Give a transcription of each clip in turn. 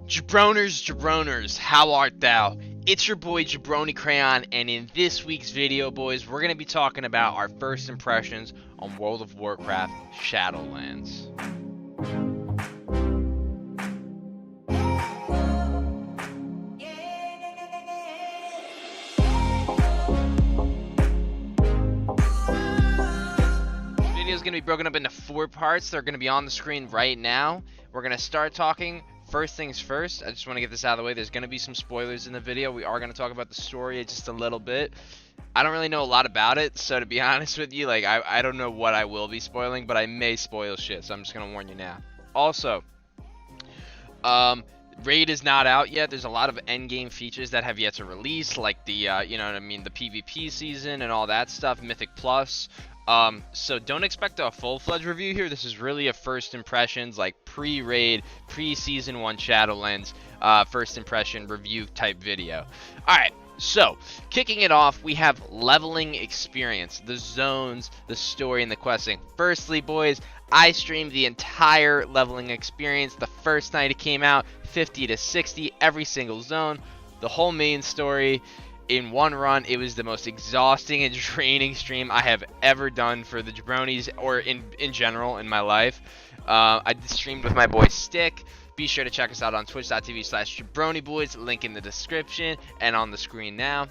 Jabroners, how art thou? It's your boy Jabroni Crayon, and in this week's video, boys, we're going to be talking about our first impressions on World of Warcraft Shadowlands. The video is going to be broken up into 4 parts. They're going to be on the screen right now. We're going to start talking. First things first, I just want to get this out of the way. There's going to be some spoilers in the video. We are going to talk about the story just a little bit. I don't really know a lot about it, so to be honest with you, like I don't know what I will be spoiling, but I may spoil shit, so I'm just going to warn you now. Also, Raid is not out yet. There's a lot of endgame features that have yet to release, like the, you know what I mean, the PvP season and all that stuff, Mythic Plus. So don't expect a full-fledged review here. This is really a first impressions, like pre-raid, pre-season 1 Shadowlands, first impression review type video. Alright, so kicking it off, we have leveling experience, the zones, the story, and the questing. Firstly, boys, I streamed the entire leveling experience the first night it came out, 50 to 60, every single zone, the whole main story. In one run. It was the most exhausting and draining stream I have ever done for the Jabronis, or in general in my life. I streamed with my boy Stick. Be sure to check us out on twitch.tv/JabroniBoys, link in the description and on the screen now.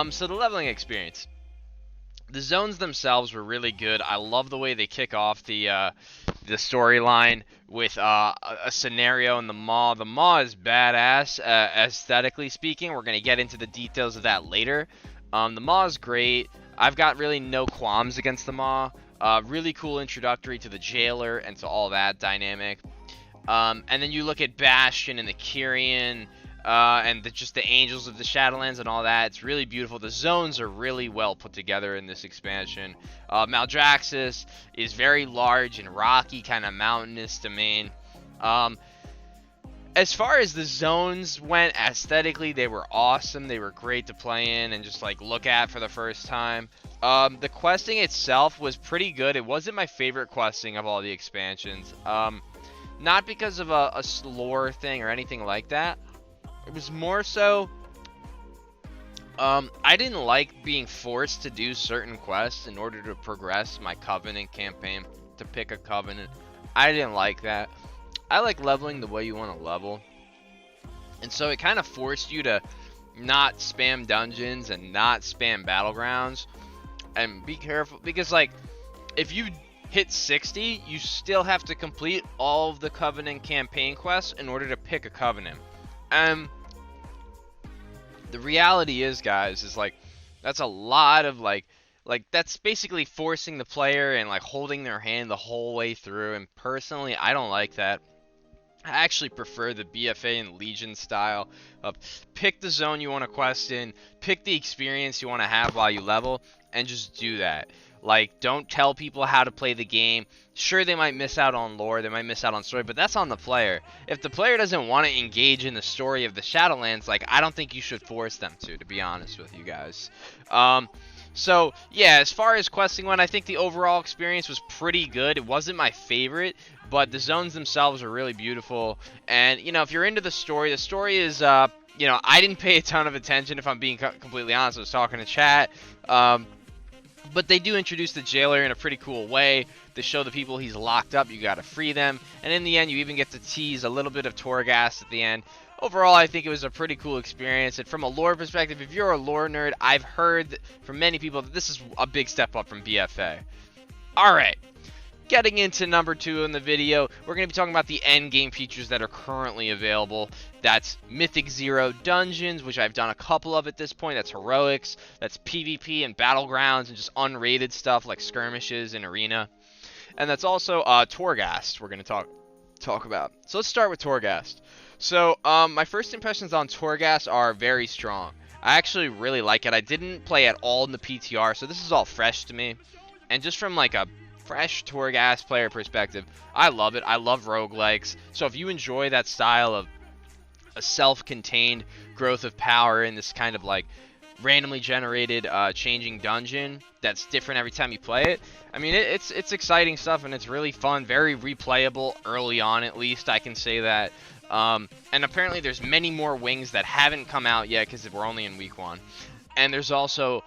So the leveling experience. The zones themselves were really good. I love the way they kick off the storyline with a scenario in the Maw. The Maw is badass, aesthetically speaking. We're going to get into the details of that later. The Maw is great. I've got really no qualms against the Maw. Really cool introductory to the Jailer and to all that dynamic. And then you look at Bastion and the Kyrian, and just the Angels of the Shadowlands and all that. It's really beautiful. The zones are really well put together in this expansion. Maldraxxus is very large and rocky, kind of mountainous domain. As far as the zones went, aesthetically, they were awesome. They were great to play in and just like look at for the first time. The questing itself was pretty good. It wasn't my favorite questing of all the expansions. Not because of a lore thing or anything like that. It was more so, I didn't like being forced to do certain quests in order to progress my Covenant campaign, to pick a Covenant. I didn't like that. I like leveling the way you want to level. And so it kind of forced you to not spam dungeons and not spam battlegrounds. And be careful, because like, if you hit 60, you still have to complete all of the Covenant campaign quests in order to pick a Covenant. The reality is, guys, is like that's a lot of like that's basically forcing the player and like holding their hand the whole way through. And personally, I don't like that. I actually prefer the BFA and Legion style of pick the zone you want to quest in, pick the experience you want to have while you level, and just do that. Like, don't tell people how to play the game. Sure, they might miss out on lore, they might miss out on story, but that's on the player. If the player doesn't want to engage in the story of the Shadowlands, like, I don't think you should force them to be honest with you guys. So, yeah, as far as questing went, I think the overall experience was pretty good. It wasn't my favorite, but the zones themselves are really beautiful. And, you know, if you're into the story is, you know, I didn't pay a ton of attention, if I'm being completely honest. I was talking to chat. But they do introduce the Jailer in a pretty cool way. They show the people he's locked up, you gotta free them. And in the end, you even get to tease a little bit of Torghast at the end. Overall, I think it was a pretty cool experience. And from a lore perspective, if you're a lore nerd, I've heard from many people that this is a big step up from BFA. Alright, getting into number 2 in the video, we're going to be talking about the end game features that are currently available. That's Mythic Zero Dungeons, which I've done a couple of at this point. That's Heroics, that's PvP and Battlegrounds, and just unrated stuff like Skirmishes and Arena. And that's also Torghast we're going to talk about. So let's start with Torghast. So my first impressions on Torghast are very strong. I actually really like it. I didn't play at all in the PTR, so this is all fresh to me. And just from like a fresh Torghast player perspective, I love it. I love roguelikes. So if you enjoy that style of a self-contained growth of power in this kind of like randomly generated changing dungeon that's different every time you play it, I mean, it's exciting stuff and it's really fun, very replayable early on, at least I can say that. And apparently there's many more wings that haven't come out yet because we're only in week 1. And there's also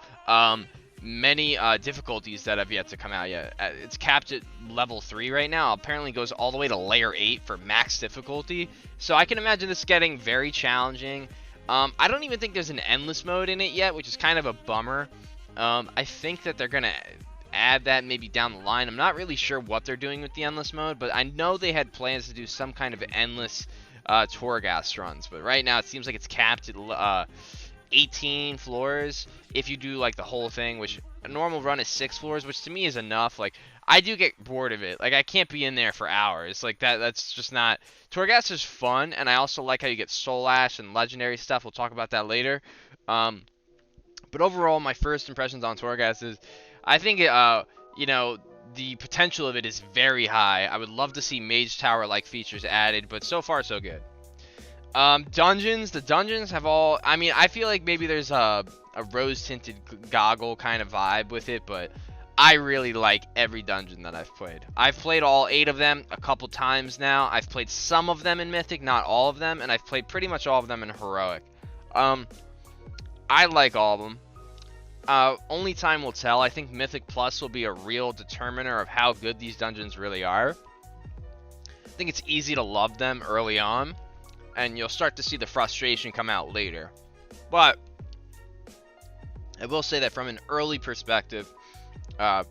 many difficulties that have yet to come out yet. It's capped at level 3 right now. Apparently goes all the way to layer 8 for max difficulty. So I can imagine this getting very challenging. I don't even think there's an endless mode in it yet, which is kind of a bummer. I think that they're going to add that maybe down the line. I'm not really sure what they're doing with the endless mode, but I know they had plans to do some kind of endless Torghast runs. But right now it seems like it's capped at 18 floors if you do like the whole thing, which a normal run is 6 floors, which to me is enough. Like, I do get bored of it. Like, I can't be in there for hours. Like, that's just not... Torghast is fun, and I also like how you get Soul Ash and Legendary stuff. We'll talk about that later. But overall, my first impressions on Torghast is, I think, you know, the potential of it is very high. I would love to see Mage Tower-like features added, but so far, so good. Dungeons. The dungeons have all... I mean, I feel like maybe there's a rose-tinted goggle kind of vibe with it, but I really like every dungeon that I've played. I've played all 8 of them a couple times now. I've played some of them in Mythic, not all of them, and I've played pretty much all of them in Heroic. I like all of them. Only time will tell. I think Mythic Plus will be a real determiner of how good these dungeons really are. I think it's easy to love them early on, and you'll start to see the frustration come out later. But I will say that from an early perspective,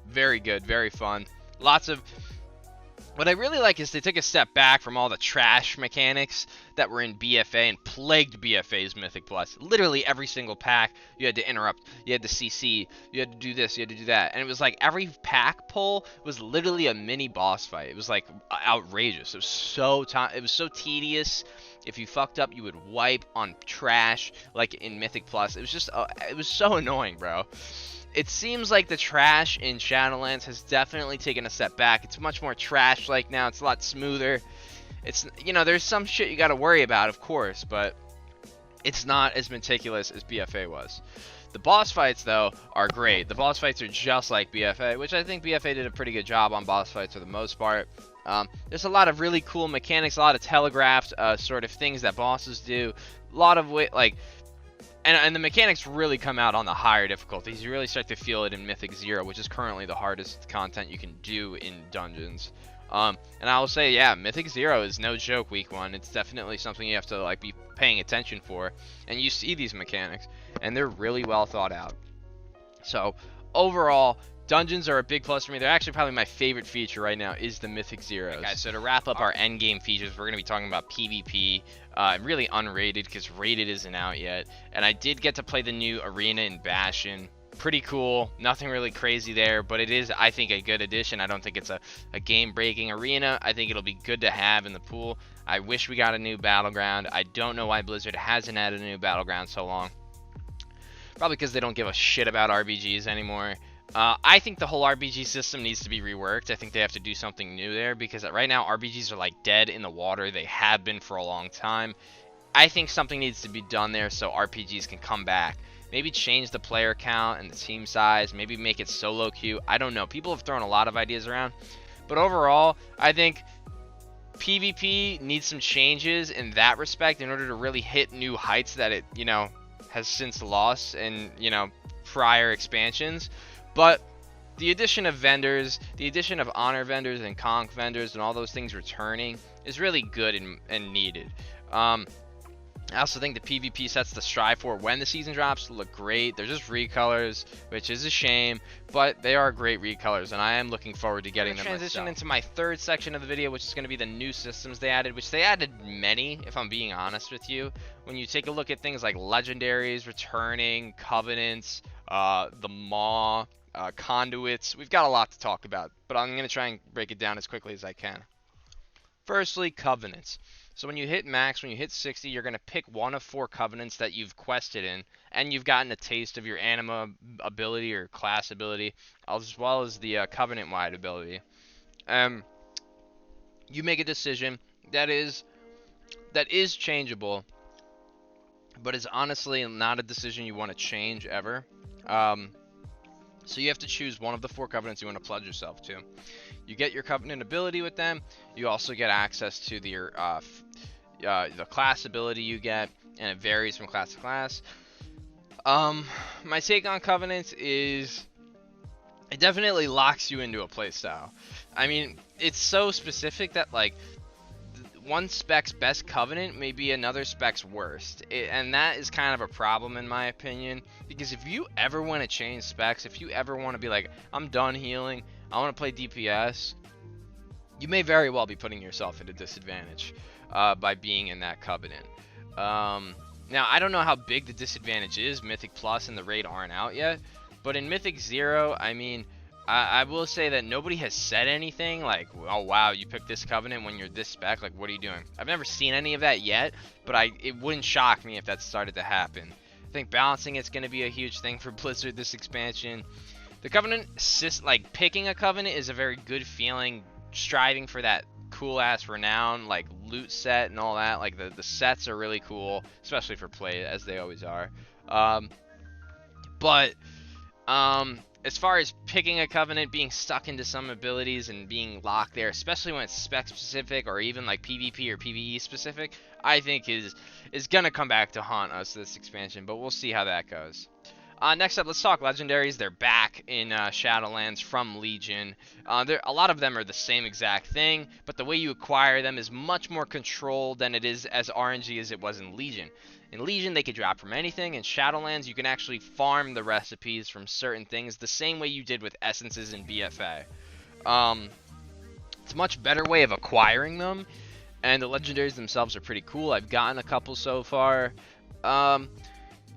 very good, very fun. Lots of... What I really like is they took a step back from all the trash mechanics that were in BFA and plagued BFA's Mythic Plus. Literally every single pack, you had to interrupt, you had to CC, you had to do this, you had to do that. And it was like every pack pull was literally a mini boss fight. It was like outrageous. It was so tedious. If you fucked up, you would wipe on trash like in Mythic Plus. It was just, it was so annoying, bro. It seems like the trash in Shadowlands has definitely taken a step back. It's much more trash-like now. It's a lot smoother. It's, you know, there's some shit you got to worry about, of course, but it's not as meticulous as BFA was. The boss fights, though, are great. The boss fights are just like BFA, which I think BFA did a pretty good job on boss fights for the most part. There's a lot of really cool mechanics, a lot of telegraphed sort of things that bosses do. A lot of like... And the mechanics really come out on the higher difficulties. You really start to feel it in Mythic 0, which is currently the hardest content you can do in dungeons. And I will say, yeah, Mythic 0 is no joke week 1. It's definitely something you have to like be paying attention for. And you see these mechanics, and they're really well thought out. So, overall, dungeons are a big plus for me. They're actually probably my favorite feature right now is the Mythic Zeros. Okay, guys, so to wrap up our endgame features, we're going to be talking about PvP. Really unrated because rated isn't out yet. And I did get to play the new arena in Bastion. Pretty cool. Nothing really crazy there, but it is, I think, a good addition. I don't think it's a game-breaking arena. I think it'll be good to have in the pool. I wish we got a new battleground. I don't know why Blizzard hasn't added a new battleground so long. Probably because they don't give a shit about RBGs anymore. I think the whole RBG system needs to be reworked. I think they have to do something new there because right now RBGs are like dead in the water. They have been for a long time. I think something needs to be done there so RPGs can come back. Maybe change the player count and the team size. Maybe make it solo queue. I don't know. People have thrown a lot of ideas around. But overall, I think PvP needs some changes in that respect in order to really hit new heights that it, you know, has since lost in, you know, prior expansions. But the addition of vendors, the addition of honor vendors and conch vendors and all those things returning is really good and needed. I also think the PvP sets to strive for when the season drops look great. They're just recolors, which is a shame, but they are great recolors, and I am looking forward to getting them. Transition into my third section of the video, which is going to be the new systems they added, which they added many, if I'm being honest with you. When you take a look at things like legendaries, returning, covenants, the maw, conduits, we've got a lot to talk about, but I'm going to try and break it down as quickly as I can. Firstly, covenants. So when you hit max, when you hit 60, you're going to pick one of 4 covenants that you've quested in, and you've gotten a taste of your anima ability or class ability, as well as the covenant-wide ability. You make a decision that is changeable, but is honestly not a decision you want to change ever. So you have to choose one of the 4 covenants you want to pledge yourself to. You get your covenant ability with them. You also get access to your the class ability you get, and it varies from class to class. My take on Covenants is it definitely locks you into a playstyle. I mean, it's so specific that like one spec's best Covenant may be another spec's worst, and that is kind of a problem in my opinion, because if you ever want to change specs, if you ever want to be like, I'm done healing, I want to play DPS, you may very well be putting yourself at a disadvantage by being in that Covenant. Now, I don't know how big the disadvantage is. Mythic Plus and the Raid aren't out yet, but in Mythic 0, I mean, I will say that nobody has said anything like, oh wow, you picked this Covenant when you're this spec, like what are you doing? I've never seen any of that yet, but it wouldn't shock me if that started to happen. I think balancing it's going to be a huge thing for Blizzard this expansion. The Covenant, like picking a Covenant is a very good feeling, striving for that cool ass renown, like loot set and all that. Like the sets are really cool, especially for play as they always are. But as far as picking a Covenant, being stuck into some abilities and being locked there, especially when it's spec specific or even like PvP or PvE specific, I think is gonna come back to haunt us this expansion, but we'll see how that goes. Next up, let's talk legendaries. They're back in Shadowlands from Legion. A lot of them are the same exact thing, but the way you acquire them is much more controlled than it is as RNG as it was in Legion. In Legion, they could drop from anything. In Shadowlands, you can actually farm the recipes from certain things the same way you did with essences in BFA. It's a much better way of acquiring them, and the legendaries themselves are pretty cool. I've gotten a couple so far.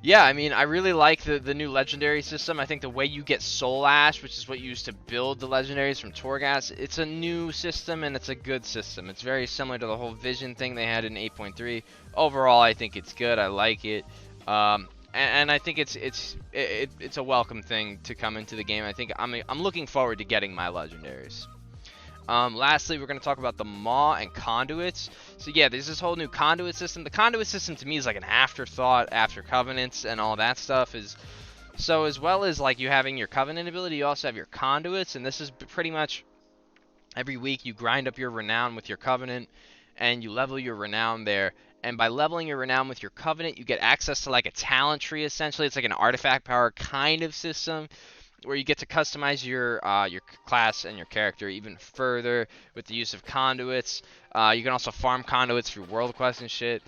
Yeah, I mean, I really like the new legendary system. I think the way you get Soul Ash, which is what you use to build the legendaries from Torghast, it's a new system and it's a good system. It's very similar to the whole Vision thing they had in 8.3. Overall, I think it's good. I like it, and I think it's a welcome thing to come into the game. I think I'm looking forward to getting my legendaries. Lastly, we're going to talk about the Maw and Conduits. So yeah, there's this whole new Conduit system. The Conduit system to me is like an afterthought after Covenants and all that stuff. So as well as like you having your Covenant ability, you also have your Conduits, and this is pretty much every week you grind up your Renown with your Covenant, and you level your Renown there. And by leveling your Renown with your Covenant, you get access to like a talent tree essentially. It's like an artifact power kind of system, where you get to customize your class and your character even further with the use of conduits. You can also farm conduits through world quests and shit.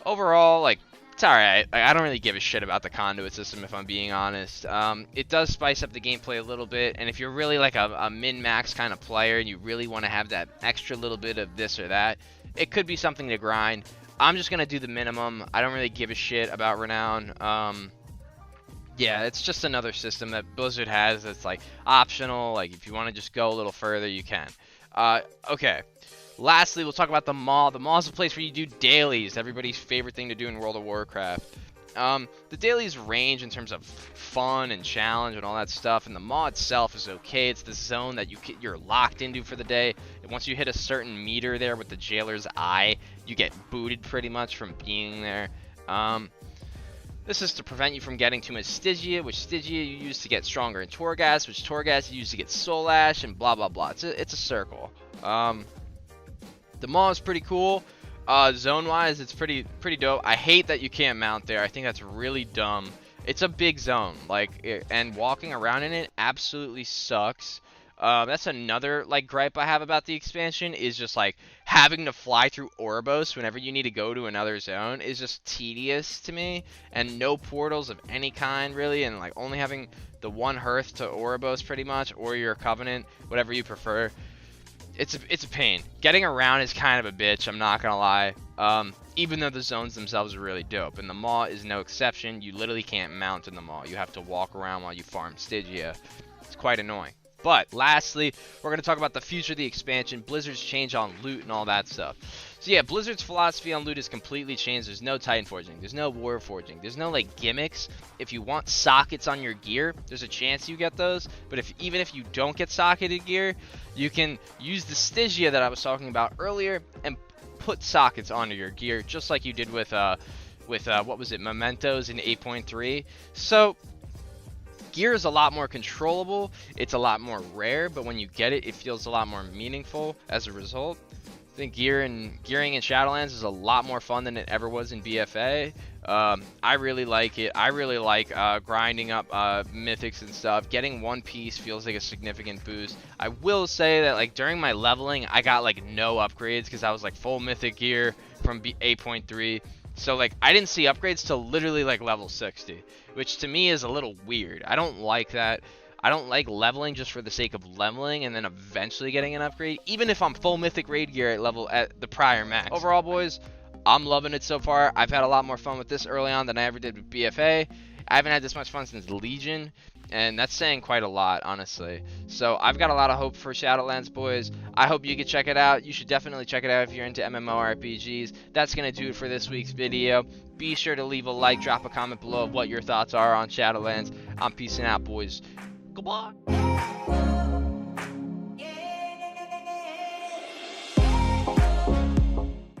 Overall, like, it's alright. Like, I don't really give a shit about the conduit system if I'm being honest. It does spice up the gameplay a little bit, and if you're really like a min-max kind of player and you really want to have that extra little bit of this or that, it could be something to grind. I'm just going to do the minimum. I don't really give a shit about Renown. Yeah, it's just another system that Blizzard has that's like optional. Like if you want to just go a little further, you can. Okay. Lastly, we'll talk about the Maw. The Maw is a place where you do dailies, everybody's favorite thing to do in World of Warcraft. The dailies range in terms of fun and challenge and all that stuff, and the Maw itself is okay. It's the zone that you're locked into for the day. And once you hit a certain meter there with the Jailer's Eye, you get booted pretty much from being there. This is to prevent you from getting too much Stygia, which Stygia you use to get stronger in Torghast, which Torghast you use to get Soul Ash, and blah blah blah. It's a circle. The Maw is pretty cool. Zone-wise, it's pretty dope. I hate that you can't mount there. I think that's really dumb. It's a big zone, and walking around in it absolutely sucks. That's another like gripe I have about the expansion, is just like having to fly through Oribos whenever you need to go to another zone is just tedious to me, and no portals of any kind really, and like only having the one hearth to Oribos pretty much, or your Covenant, whatever you prefer. It's a pain. Getting around is kind of a bitch, I'm not gonna lie. Even though the zones themselves are really dope, and the Maw is no exception. You literally can't mount in the Maw. You have to walk around while you farm Stygia. It's quite annoying. But lastly, we're going to talk about the future of the expansion, Blizzard's change on loot and all that stuff. So yeah, Blizzard's philosophy on loot has completely changed. There's no Titan Forging, there's no War Forging, there's no like gimmicks. If you want sockets on your gear, there's a chance you get those. But even if you don't get socketed gear, you can use the Stygia that I was talking about earlier and put sockets onto your gear, just like you did with what was it, Mementos in 8.3. So gear is a lot more controllable, it's a lot more rare, but when you get it, it feels a lot more meaningful as a result. I think gearing in Shadowlands is a lot more fun than it ever was in BFA. I really like it. I really like grinding up mythics and stuff. Getting one piece feels like a significant boost. I will say that like during my leveling, I got like no upgrades because I was like full mythic gear from 8.3. So like I didn't see upgrades till literally like level 60, which to me is a little weird. I don't like that. I don't like leveling just for the sake of leveling and then eventually getting an upgrade, even if I'm full mythic raid gear at the prior max. Overall, boys, I'm loving it so far. I've had a lot more fun with this early on than I ever did with BFA. I haven't had this much fun since Legion, and that's saying quite a lot, honestly. So I've got a lot of hope for Shadowlands, boys. I hope you can check it out. You should definitely check it out if you're into MMORPGs. That's going to do it for this week's video. Be sure to leave a like, drop a comment below of what your thoughts are on Shadowlands. I'm peacing out, boys. Goodbye.